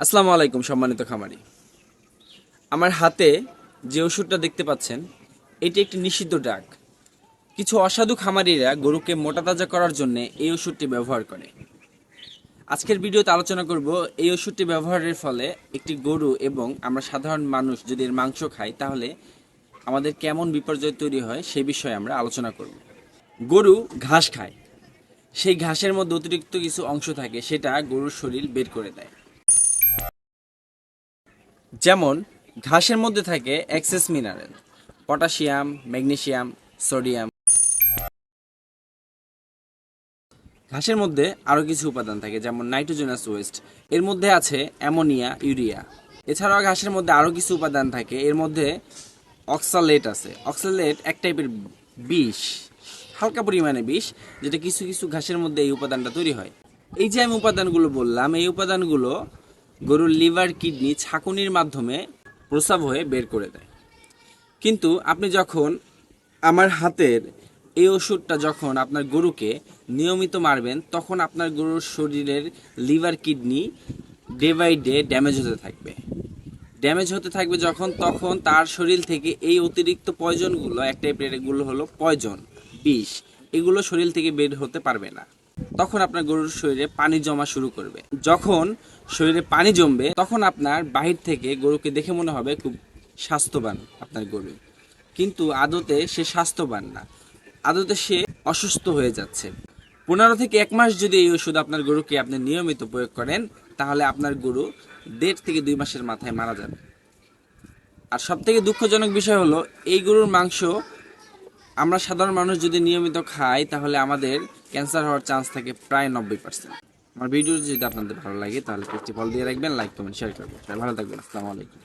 আসসালামু আলাইকুম সম্মানিত খামারি। আমার হাতে যে ওষুধটা দেখতে পাচ্ছেন এটি একটি নিষিদ্ধ ড্রাগ। কিছু অসাধু খামারিরা গরুকে মোটাতাজা করার জন্য এই ওষুধটি ব্যবহার করে। আজকের ভিডিওতে আলোচনা করব এই ওষুধটি ব্যবহারের ফলে একটি গরু এবং আমরা সাধারণ মানুষ যদি এর মাংস খাই তাহলে আমাদের কেমন বিপর্যয় তৈরি হয় সেই বিষয়ে আমরা আলোচনা করব। গরু ঘাস খায়, সেই ঘাসের মধ্যে অতিরিক্ত কিছু অংশ থাকে, সেটা গরুর শরীর বের করে দেয়। যেমন ঘাসের মধ্যে থাকে excess mineral, potassium, magnesium, sodium. ঘাসের মধ্যে আরও কিছু উপাদান থাকে যেমন নাইট্রোজেনাস ওয়েস্ট, এর মধ্যে আছে অ্যামোনিয়া, ইউরিয়া। এছাড়াও ঘাসের মধ্যে আরও কিছু উপাদান থাকে, এর মধ্যে অক্সালেট আছে। অক্সালেট এক টাইপের বিষ, হালকা পরিমাণে বিষ, যেটা কিছু কিছু ঘাসের মধ্যে এই উপাদানটা তৈরি হয়। এই যে আমি উপাদানগুলো বললাম, এই উপাদানগুলো গরুর লিভার, কিডনি, ছাঁকুনির মাধ্যমে প্রস্রাব হয়ে বের করে দেয়। কিন্তু আপনি যখন আমার হাতের এই ওষুধটা যখন আপনার গরুকে নিয়মিত মারবেন, তখন আপনার গরুর শরীরের liver, kidney day by day damage হতে থাকবে। ড্যামেজ হতে থাকবে যখন, তখন তার শরীর থেকে এই অতিরিক্ত পয়জনগুলো, এক টাইপের এগুলো হলো পয়জন, বিষ, এগুলো শরীর থেকে বের হতে পারবে না। তখন আপনার গরুর শরীরে পানি জমা শুরু করবে। যখন শরীরে পানি জমবে তখন আপনার বাহির থেকে গরুকে দেখে মনে হবে খুব স্বাস্থ্যবান আপনার গরু, কিন্তু আদতে সে স্বাস্থ্যবান না, আদতে সে অসুস্থ হয়ে যাচ্ছে। 15 থেকে 1 মাস যদি এই ওষুধ আপনার গরুকে আপনি নিয়মিত প্রয়োগ করেন, তাহলে আপনার গরু 1.5 থেকে 2 মাসের মাথায় মারা যাবে। আর সব থেকে দুঃখজনক বিষয় হলো, এই গরুর মাংস আমরা সাধারণ মানুষ যদি নিয়মিত খাই তাহলে আমাদের ক্যান্সার হওয়ার চান্স থাকে প্রায় 90%। আমার ভিডিও যদি আপনাদের ভালো লাগে তাহলে পেজটি ফলো দিয়ে রাখবেন, লাইক কমেন্ট শেয়ার করবেন। সবাই ভালো থাকবেন। আসসালামু আলাইকুম।